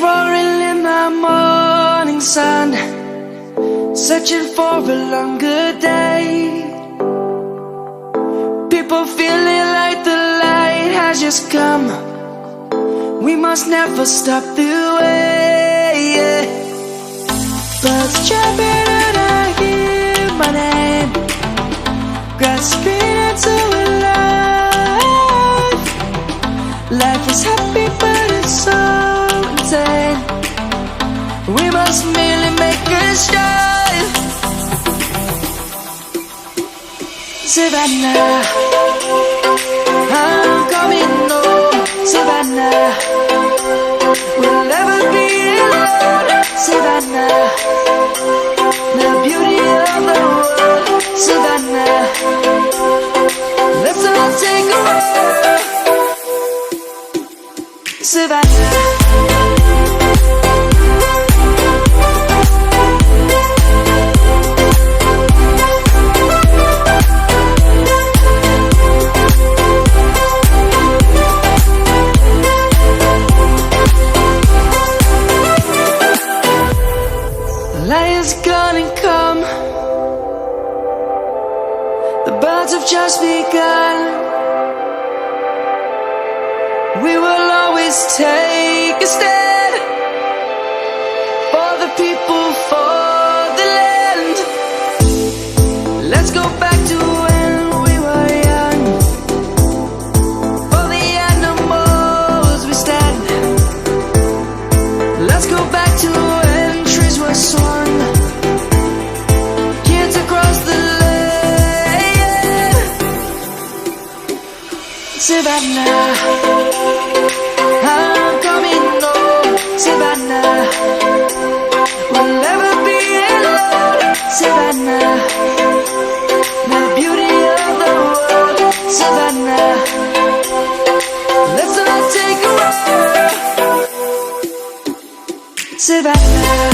roaring in the morning sun, searching for a longer day. People feeling like the light has just come. We must never stop the way, yeah. Birds jumping and I hear my name, grasping into a life. Life is happy but it's so insane. We must merely make a start. Savannah, I'm coming home. Savannah, we'll never be alone. Savannah, the beauty of the world. Savannah, let's all take a walk. Savannah. Light is gonna come. The birds have just begun. We will always take a stand for the people, for the land. Let's go back to when we were young. For the animals we stand. Let's go back to when trees were swung. Kids across the lane. Savannah, I'm coming home. Savannah, we'll never be alone. Savannah, the beauty of the world. Savannah, let's all take a walk. Savannah,